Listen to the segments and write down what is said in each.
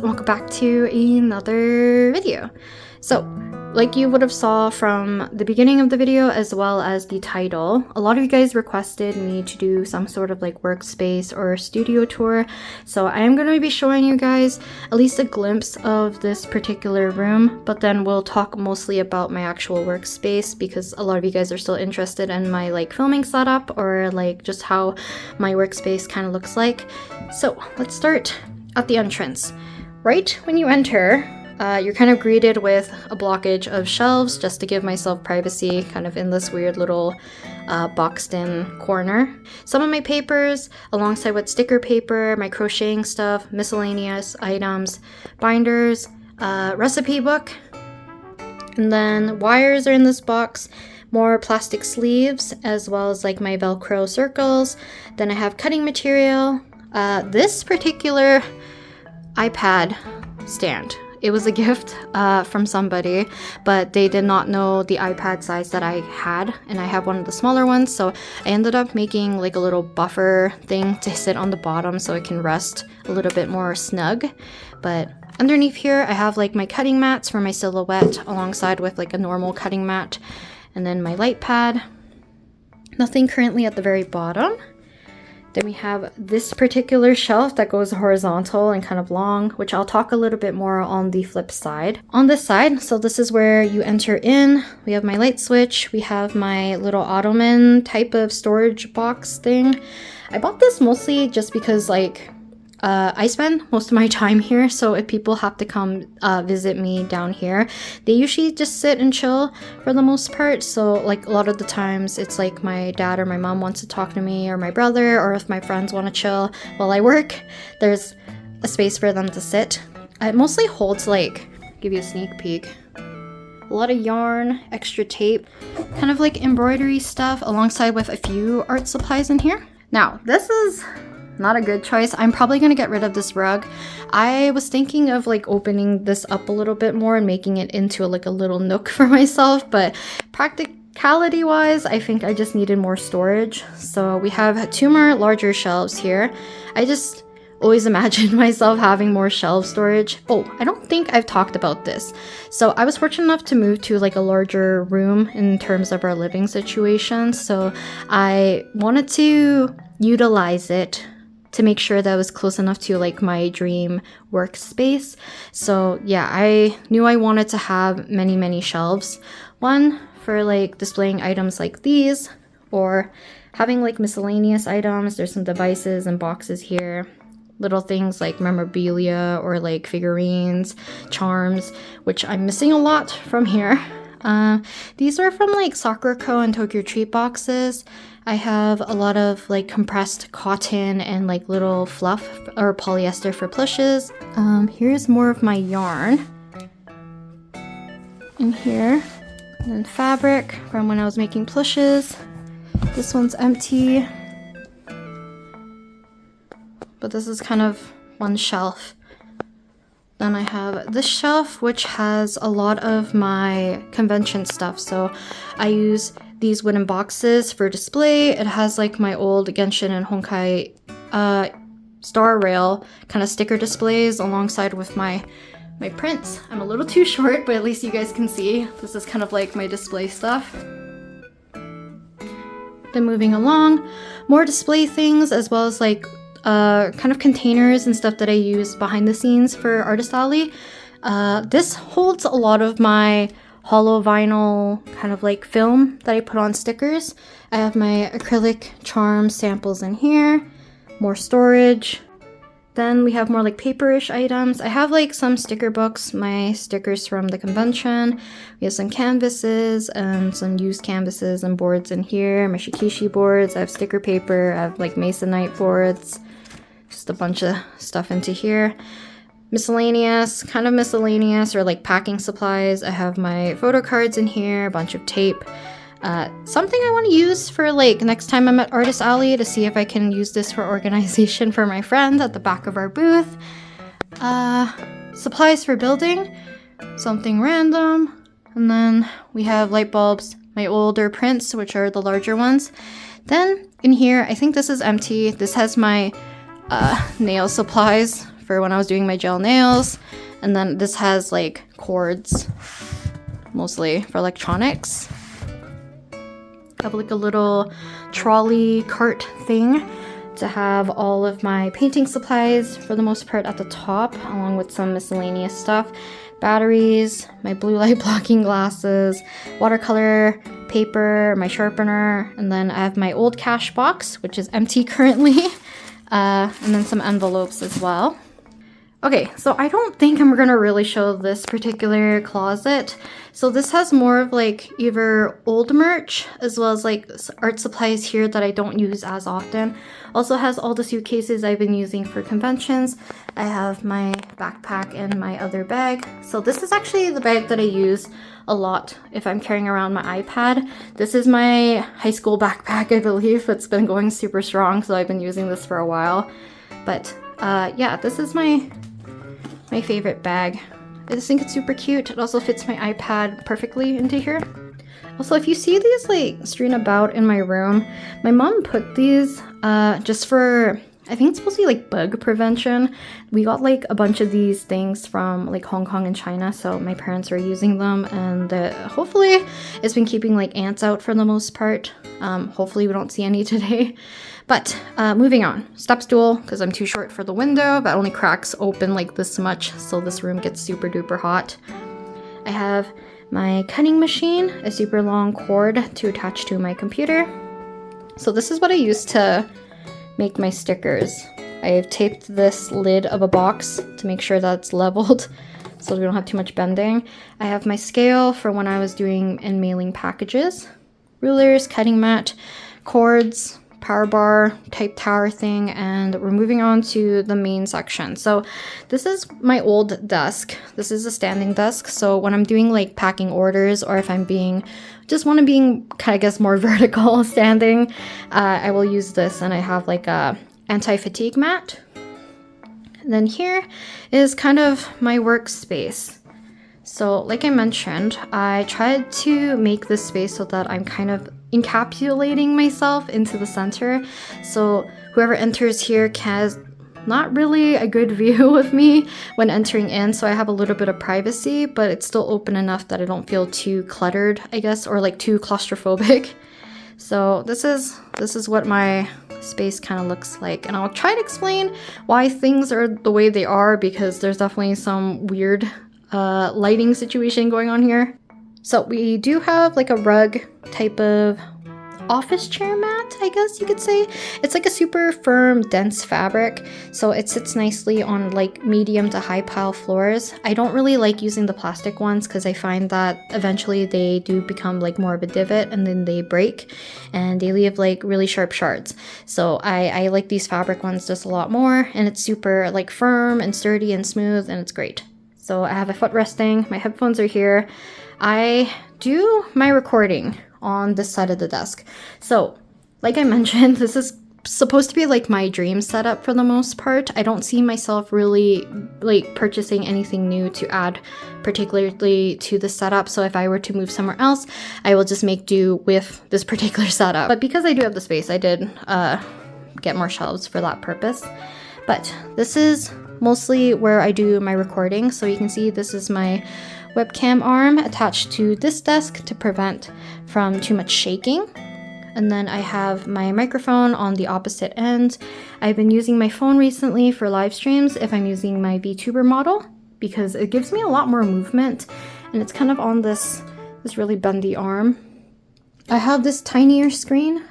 welcome back to another video. So, like you would have saw from the beginning of the video as well as the title, a lot of you guys requested me to do some sort of like workspace or studio tour. So I am going to be showing you guys at least a glimpse of this particular room, but then we'll talk mostly about my actual workspace because a lot of you guys are still interested in my like filming setup or like just how my workspace kind of looks like. So let's start at the entrance. Right when you enter, you're kind of greeted with a blockage of shelves just to give myself privacy kind of in this weird little boxed in corner. Some of my papers alongside with sticker paper, my crocheting stuff, miscellaneous items, binders, recipe book, and then wires are in this box, more plastic sleeves as well as like my Velcro circles. Then I have cutting material, this particular iPad stand. It was a gift from somebody, but they did not know the iPad size that I had, and I have one of the smaller ones, so I ended up making like a little buffer thing to sit on the bottom so it can rest a little bit more snug. But underneath here I have like my cutting mats for my silhouette alongside with like a normal cutting mat, and then my light pad. Nothing currently at the very bottom. Then we have this particular shelf that goes horizontal and kind of long, which I'll talk a little bit more on the flip side. On this side, so this is where you enter in. We have my light switch. We have my little ottoman type of storage box thing. I bought this mostly just because like I spend most of my time here, so if people have to come visit me down here, they usually just sit and chill for the most part. So like a lot of the times it's like my dad or my mom wants to talk to me, or my brother, or if my friends want to chill while I work, there's a space for them to sit. It mostly holds like, give you a sneak peek, a lot of yarn, extra tape, kind of like embroidery stuff alongside with a few art supplies in here. Now this is not a good choice. I'm probably gonna get rid of this rug. I was thinking of like opening this up a little bit more and making it into like a little nook for myself, but practicality wise, I think I just needed more storage. So we have two more larger shelves here. I just always imagined myself having more shelf storage. Oh, I don't think I've talked about this. So I was fortunate enough to move to like a larger room in terms of our living situation. So I wanted to utilize it to make sure that it was close enough to like my dream workspace. So yeah, I knew I wanted to have many shelves. One for like displaying items like these, or having like miscellaneous items. There's some devices and boxes here. Little things like memorabilia or like figurines, charms, which I'm missing a lot from here. These are from like Sakura Co and Tokyo Treat boxes. I have a lot of like compressed cotton and like little fluff or polyester for plushes. Here's more of my yarn in here. And then fabric from when I was making plushes. This one's empty, but this is kind of one shelf. Then I have this shelf, which has a lot of my convention stuff. So I use these wooden boxes for display. It has like my old Genshin and Honkai Star Rail kind of sticker displays alongside with my prints. I'm a little too short, but at least you guys can see. This is kind of like my display stuff. Then moving along, more display things as well as like kind of containers and stuff that I use behind the scenes for Artist Alley. This holds a lot of my hollow vinyl kind of like film that I put on stickers. I have my acrylic charm samples in here, more storage. Then we have more like paperish items. I have like some sticker books, my stickers from the convention. We have some canvases and some used canvases and boards in here. My shikishi boards, I have sticker paper, I have like masonite boards. Just a bunch of stuff into here. Miscellaneous, kind of miscellaneous or like packing supplies. I have my photo cards in here, a bunch of tape. Something I want to use for like next time I'm at Artist Alley to see if I can use this for organization for my friends at the back of our booth. Supplies for building, something random. And then we have light bulbs, my older prints, which are the larger ones. Then in here, I think this is empty. This has my nail supplies for when I was doing my gel nails. And then this has like cords, mostly for electronics. I have like a little trolley cart thing to have all of my painting supplies for the most part at the top, along with some miscellaneous stuff. Batteries, my blue light blocking glasses, watercolor, paper, my sharpener, and then I have my old cash box, which is empty currently, and then some envelopes as well. Okay, so I don't think I'm gonna really show this particular closet. So this has more of like either old merch as well as like art supplies here that I don't use as often. Also has all the suitcases I've been using for conventions. I have my backpack and my other bag. So this is actually the bag that I use a lot if I'm carrying around my iPad. This is my high school backpack, I believe. It's been going super strong, so I've been using this for a while. But yeah, this is my favorite bag. I just think it's super cute. It also fits my iPad perfectly into here. Also, if you see these like strewn about in my room, my mom put these just for, I think it's supposed to be like bug prevention. We got like a bunch of these things from like Hong Kong and China, so my parents are using them, and hopefully it's been keeping like ants out for the most part. Hopefully we don't see any today. But moving on, step stool, because I'm too short for the window, that only cracks open like this much, so this room gets super duper hot. I have my cutting machine, a super long cord to attach to my computer. So this is what I use to make my stickers. I've taped this lid of a box to make sure that's leveled so we don't have too much bending. I have my scale for when I was doing and mailing packages, rulers, cutting mat, cords, power bar type tower thing, and we're moving on to the main section. So this is my old desk. This is a standing desk, so when I'm doing like packing orders, or if I'm just want to being kind of guess more vertical standing, I will use this, and I have like a anti-fatigue mat. And then here is kind of my workspace. So like I mentioned, I tried to make this space so that I'm kind of encapsulating myself into the center. So whoever enters here has not really a good view of me when entering in. So I have a little bit of privacy, but it's still open enough that I don't feel too cluttered, I guess, or like too claustrophobic. So this is what my space kind of looks like. And I'll try to explain why things are the way they are, because there's definitely some weird lighting situation going on here. So we do have like a rug type of office chair mat, I guess you could say. It's like a super firm, dense fabric, so it sits nicely on like medium to high pile floors. I don't really like using the plastic ones because I find that eventually they do become like more of a divot, and then they break and they leave like really sharp shards. So I like these fabric ones just a lot more, and it's super like firm and sturdy and smooth, and it's great. So I have a foot resting, my headphones are here. I do my recording on this side of the desk. So like I mentioned, this is supposed to be like my dream setup for the most part. I don't see myself really like purchasing anything new to add particularly to the setup. So if I were to move somewhere else, I will just make do with this particular setup. But because I do have the space, I did get more shelves for that purpose. But this is mostly where I do my recording. So you can see this is my webcam arm attached to this desk to prevent from too much shaking. And then I have my microphone on the opposite end. I've been using my phone recently for live streams if I'm using my VTuber model, because it gives me a lot more movement, and it's kind of on this really bendy arm. I have this tinier screen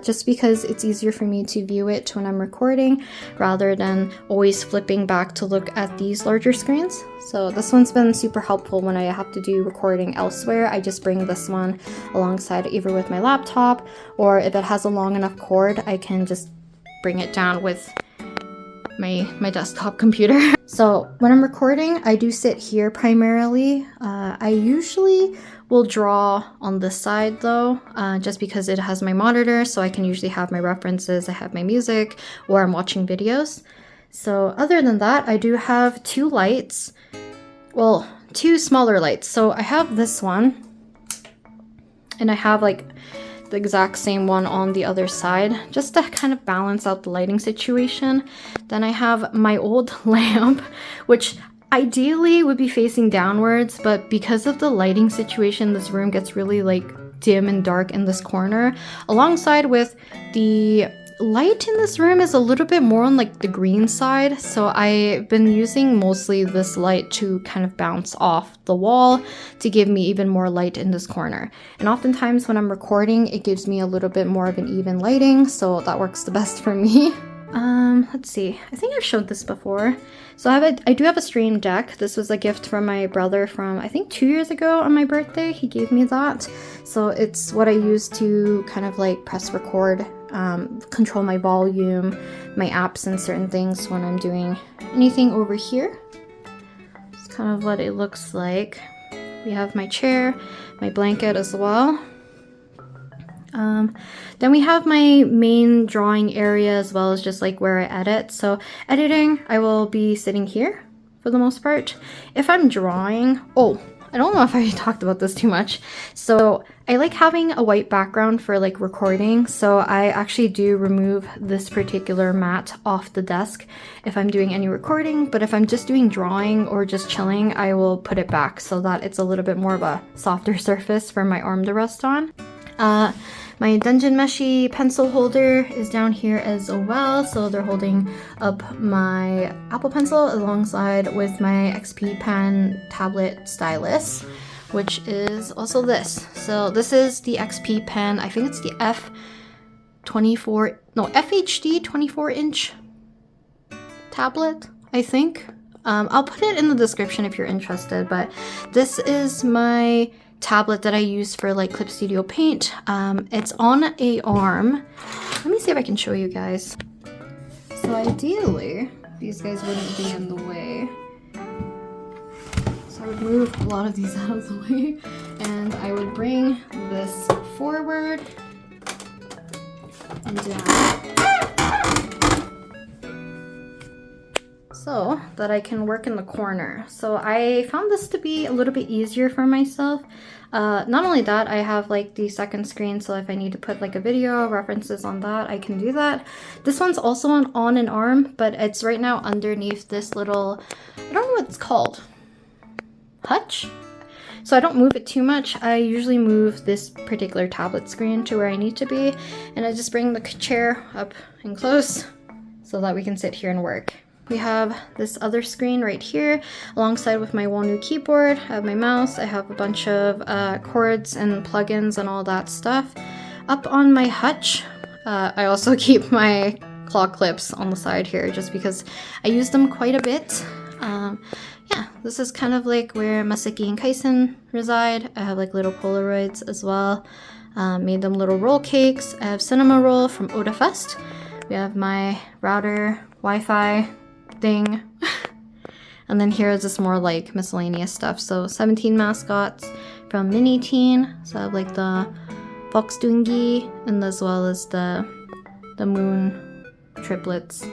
just because it's easier for me to view it when I'm recording rather than always flipping back to look at these larger screens. So this one's been super helpful when I have to do recording elsewhere. I just bring this one alongside either with my laptop, or if it has a long enough cord, I can just bring it down with my desktop computer. So when I'm recording, I do sit here primarily. I usually will draw on this side though, just because it has my monitor, so I can usually have my references, I have my music, or I'm watching videos. So other than that, I do have two lights, well, two smaller lights. So I have this one, and I have like the exact same one on the other side, just to kind of balance out the lighting situation. Then I have my old lamp, which ideally would be facing downwards, but because of the lighting situation, this room gets really like dim and dark in this corner. Alongside with the light in this room is a little bit more on like the green side, so I've been using mostly this light to kind of bounce off the wall to give me even more light in this corner. And oftentimes when I'm recording, it gives me a little bit more of an even lighting, so that works the best for me. Let's see, I think I've showed this before. So I do have a stream deck. This was a gift from my brother from I think 2 years ago on my birthday. He gave me that. So it's what I use to kind of like press record, control my volume, my apps and certain things when I'm doing anything over here. It's kind of what it looks like. We have my chair, my blanket as well. Then we have my main drawing area as well as just like where I edit. So editing, I will be sitting here for the most part. If I'm drawing, I don't know if I talked about this too much. So I like having a white background for like recording. So I actually do remove this particular mat off the desk if I'm doing any recording. But if I'm just doing drawing or just chilling, I will put it back so that it's a little bit more of a softer surface for my arm to rest on. My Dungeon Meshi pencil holder is down here as well, so they're holding up my Apple Pencil alongside with my XP Pen tablet stylus, which is also this. So this is the XP Pen, I think it's the FHD 24-inch tablet, I think. I'll put it in the description if you're interested, but this is my tablet that I use for like Clip Studio Paint. It's on a arm. Let me see if I can show you guys. So ideally, these guys wouldn't be in the way. So I would move a lot of these out of the way and I would bring this forward and down, so that I can work in the corner. So I found this to be a little bit easier for myself. Not only that, I have like the second screen, so if I need to put like a video references on that, I can do that. This one's also on an arm, but it's right now underneath this little, I don't know what it's called, hutch? So I don't move it too much. I usually move this particular tablet screen to where I need to be, and I just bring the chair up and close so that we can sit here and work. We have this other screen right here alongside with my Wonu keyboard. I have my mouse, I have a bunch of cords and plugins and all that stuff. Up on my hutch, I also keep my claw clips on the side here just because I use them quite a bit. Yeah, this is kind of like where Masaki and Kaisen reside. I have like little Polaroids as well. Made them little roll cakes. I have Cinema Roll from Oda Fest. We have my router, Wi-Fi thing. And then here is just more like miscellaneous stuff. So 17 mascots from Mini Teen. So I have like the Fox Dungi and as well as the Moon triplets.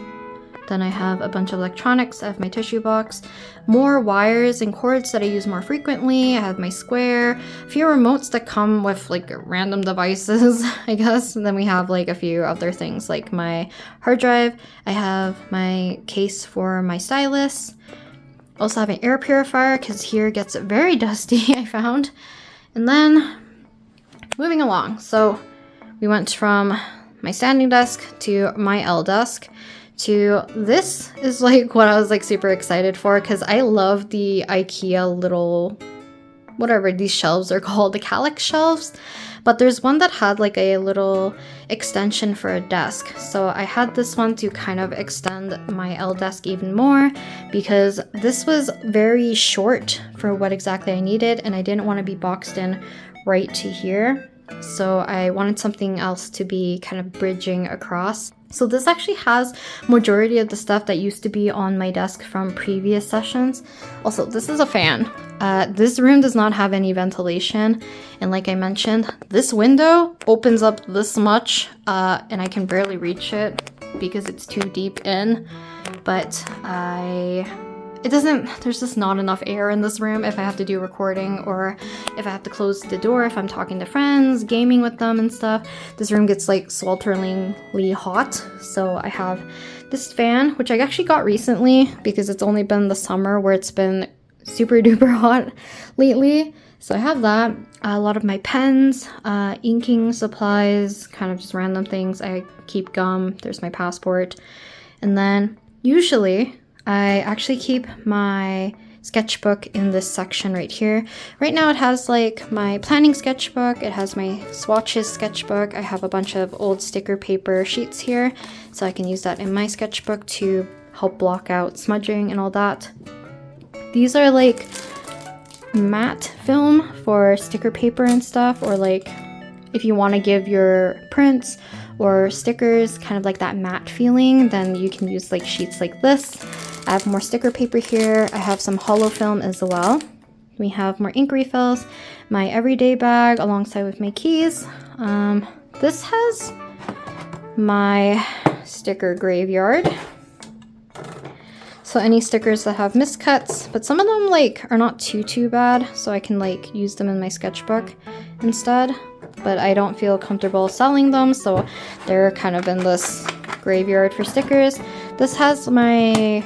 Then I have a bunch of electronics. I have my tissue box, more wires and cords that I use more frequently. I have my square, a few remotes that come with like random devices, I guess. And then we have like a few other things like my hard drive. I have my case for my stylus. Also have an air purifier because here it gets very dusty, I found. And then moving along. So we went from my standing desk to my L desk. To this is like what I was like super excited for because I love the IKEA little, whatever these shelves are called, the Calyx shelves. But there's one that had like a little extension for a desk. So I had this one to kind of extend my L desk even more because this was very short for what exactly I needed and I didn't want to be boxed in right to here. So I wanted something else to be kind of bridging across. So this actually has majority of the stuff that used to be on my desk from previous sessions. Also, this is a fan. This room does not have any ventilation. And like I mentioned, this window opens up this much and I can barely reach it because it's too deep in. But I there's just not enough air in this room if I have to do recording, or if I have to close the door if I'm talking to friends, gaming with them and stuff. This room gets like swelteringly hot. So I have this fan, which I actually got recently because it's only been the summer where it's been super duper hot lately. So I have that, a lot of my pens, inking supplies, kind of just random things. I keep gum, there's my passport. And then usually I actually keep my sketchbook in this section right here. Right now it has like my planning sketchbook, it has my swatches sketchbook. I have a bunch of old sticker paper sheets here, so I can use that in my sketchbook to help block out smudging and all that. These are like matte film for sticker paper and stuff, or like if you want to give your prints or stickers kind of like that matte feeling, then you can use like sheets like this. I have more sticker paper here. I have some hollow film as well. We have more ink refills, my everyday bag alongside with my keys. This has my sticker graveyard. So any stickers that have miscuts, but some of them like are not too bad, so I can like use them in my sketchbook instead. But I don't feel comfortable selling them, so they're kind of in this graveyard for stickers. This has my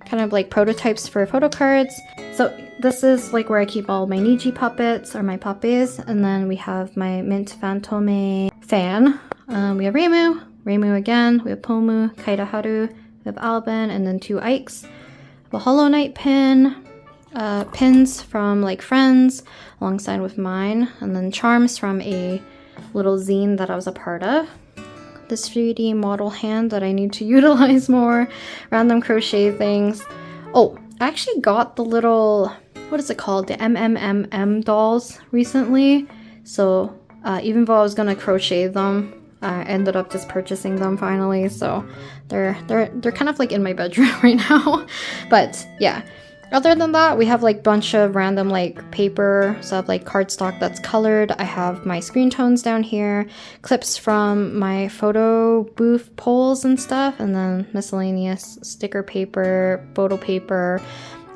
kind of like prototypes for photo cards. So this is like where I keep all my Niji puppets or my puppies, and then we have my Mint Fantome fan. We have Reimu again, we have Pomu, Kaidaharu, we have Alban, and then 2 Ikes. A Hollow Knight pin, pins from like friends alongside with mine, and then charms from a little zine that I was a part of. This 3D model hand that I need to utilize more, random crochet things. Oh, I actually got the little, what is it called? The MMMM dolls recently. So even though I was gonna crochet them, I ended up just purchasing them finally. So they're kind of like in my bedroom right now. But yeah. Other than that, we have like bunch of random like paper, so I have like cardstock that's colored. I have my screen tones down here, clips from my photo booth poles and stuff, and then miscellaneous sticker paper, photo paper,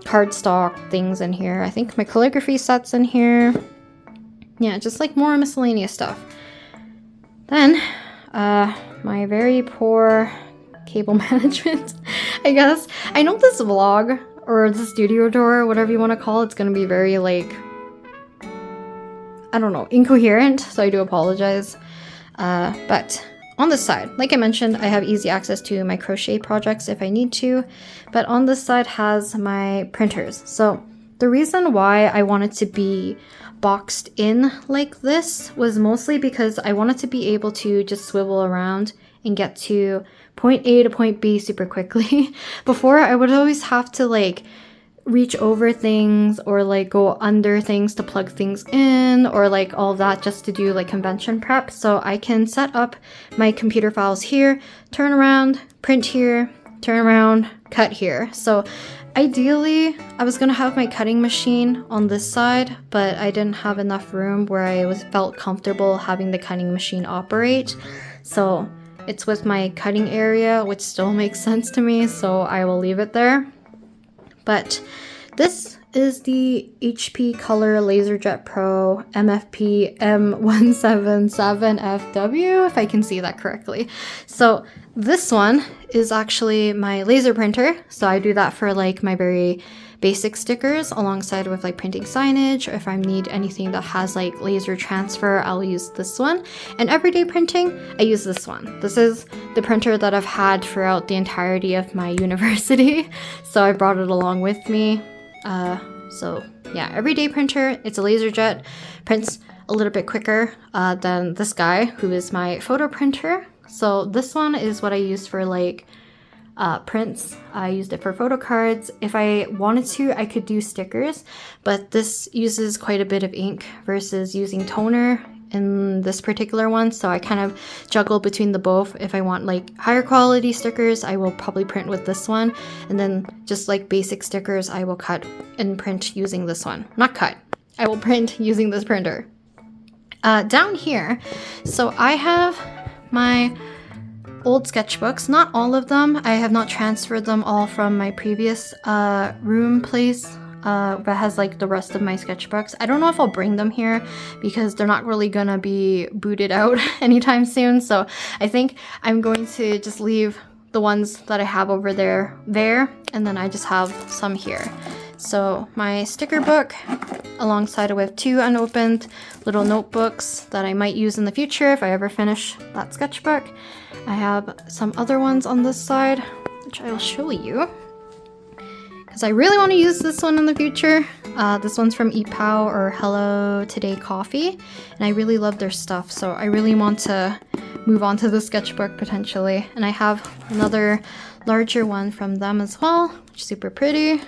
cardstock things in here. I think my calligraphy set's in here. Yeah, just like more miscellaneous stuff. Then, my very poor cable management, I guess. I know this vlog, or the studio tour, whatever you want to call it, it's going to be very, like, I don't know, incoherent, so I do apologize. But on this side, like I mentioned, I have easy access to my crochet projects if I need to, but on this side has my printers. So the reason why I wanted to be boxed in like this was mostly because I wanted to be able to just swivel around and get to point A to point B super quickly. Before, I would always have to like reach over things or like go under things to plug things in, or like all of that just to do like convention prep. So I can set up my computer files here, turn around, print here, turn around, cut here. So ideally, I was gonna have my cutting machine on this side, but I didn't have enough room where I felt comfortable having the cutting machine operate. So it's with my cutting area, which still makes sense to me, so I will leave it there. But this is the HP Color LaserJet Pro MFP M177FW, if I can see that correctly. So this one is actually my laser printer, so I do that for like my very basic stickers alongside with like printing signage, or if I need anything that has like laser transfer, I'll use this one. And everyday printing, I use this one. This is the printer that I've had throughout the entirety of my university, so I brought it along with me. So yeah, everyday printer, it's a LaserJet, prints a little bit quicker than this guy, who is my photo printer. So this one is what I use for like prints. I used it for photo cards. If I wanted to, I could do stickers, but this uses quite a bit of ink versus using toner in this particular one, so I kind of juggle between the both. If I want like higher quality stickers, I will probably print with this one, and then just like basic stickers, I will cut and print using this one. Not cut, I will print using this printer. Down here, so I have my old sketchbooks, not all of them. I have not transferred them all from my previous room place that has like the rest of my sketchbooks. I don't know if I'll bring them here because they're not really gonna be booted out anytime soon. So I think I'm going to just leave the ones that I have over there, and then I just have some here. So my sticker book, alongside with 2 unopened little notebooks that I might use in the future if I ever finish that sketchbook. I have some other ones on this side, which I will show you, because I really want to use this one in the future. This one's from EPOW, or Hello Today Coffee, and I really love their stuff, so I really want to move on to the sketchbook potentially. And I have another larger one from them as well, which is super pretty.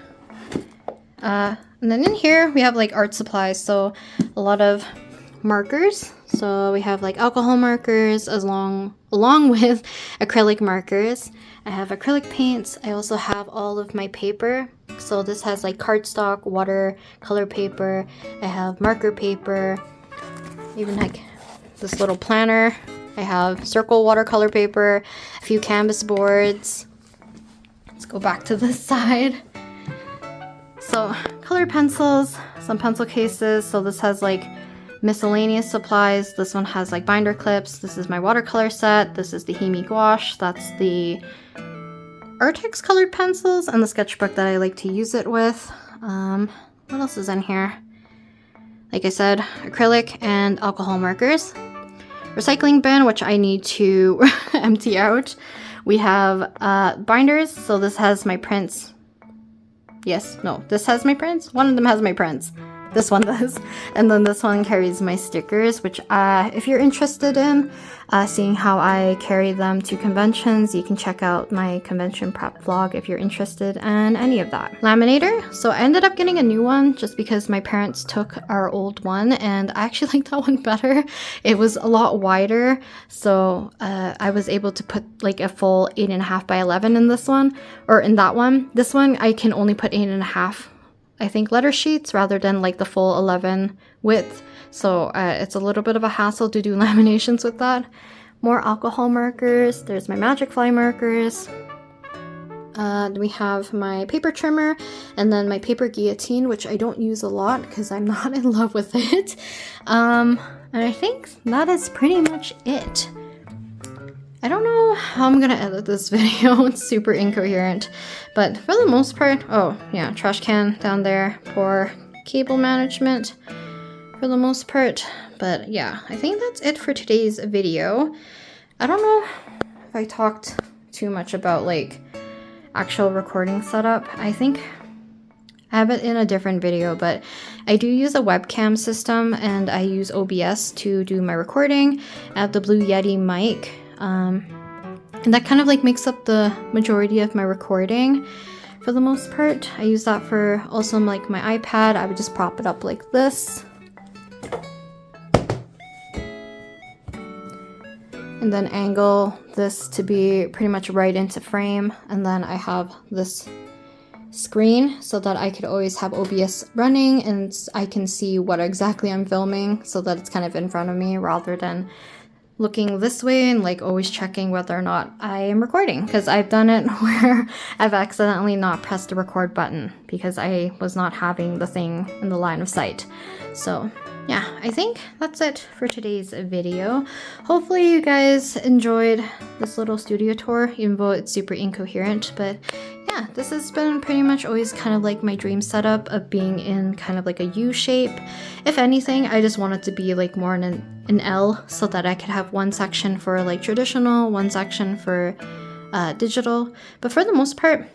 And then in here we have like art supplies, so a lot of markers. So we have like alcohol markers along with acrylic markers. I have acrylic paints. I also have all of my paper. So this has like cardstock, watercolor paper. I have marker paper, even like this little planner. I have circle watercolor paper, a few canvas boards. Let's go back to this side. So colored pencils, some pencil cases. So this has like miscellaneous supplies. This one has like binder clips. This is my watercolor set. This is the Himi gouache. That's the Artex colored pencils and the sketchbook that I like to use it with. What else is in here? Like I said, acrylic and alcohol markers. Recycling bin, which I need to empty out. We have binders. So this has my prints. Yes, no, this has my prints. One of them has my prints. This one does. And then this one carries my stickers, which if you're interested in seeing how I carry them to conventions, you can check out my convention prep vlog if you're interested in any of that. Laminator. So I ended up getting a new one just because my parents took our old one, and I actually like that one better. It was a lot wider, so I was able to put like a full 8.5 by 11 in this one, or in that one. This one I can only put 8.5, I think, letter sheets rather than like the full 11 width. So it's a little bit of a hassle to do laminations with that. More alcohol markers. There's my Magic Fly markers. We have my paper trimmer, and then my paper guillotine, which I don't use a lot because I'm not in love with it. And I think that is pretty much it. I don't know how I'm gonna edit this video. It's super incoherent, but for the most part, oh yeah, trash can down there for cable management for the most part. But yeah, I think that's it for today's video. I don't know if I talked too much about like actual recording setup. I think I have it in a different video, but I do use a webcam system and I use OBS to do my recording. I have the Blue Yeti mic. And that kind of like makes up the majority of my recording for the most part. I use that for also like my iPad. I would just prop it up like this. And then angle this to be pretty much right into frame. And then I have this screen so that I could always have OBS running and I can see what exactly I'm filming so that it's kind of in front of me rather than looking this way and like always checking whether or not I am recording, because I've done it where I've accidentally not pressed the record button because I was not having the thing in the line of sight. So yeah, I think that's it for today's video. Hopefully you guys enjoyed this little studio tour, even though it's super incoherent. But yeah, this has been pretty much always kind of like my dream setup of being in kind of like a U shape. If anything, I just want it to be like more in an L so that I could have one section for like traditional, one section for digital. But for the most part,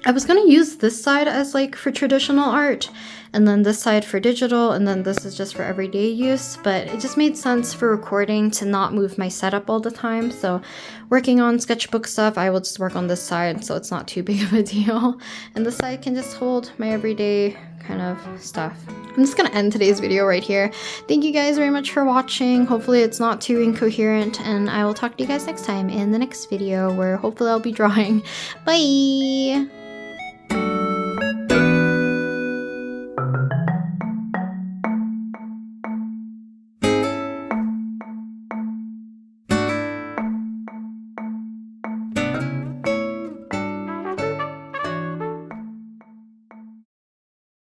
I was gonna use this side as like for traditional art, and then this side for digital, and then this is just for everyday use, but it just made sense for recording to not move my setup all the time. So working on sketchbook stuff, I will just work on this side so it's not too big of a deal. And this side can just hold my everyday kind of stuff. I'm just gonna end today's video right here. Thank you guys very much for watching. Hopefully it's not too incoherent, and I will talk to you guys next time in the next video where hopefully I'll be drawing. Bye!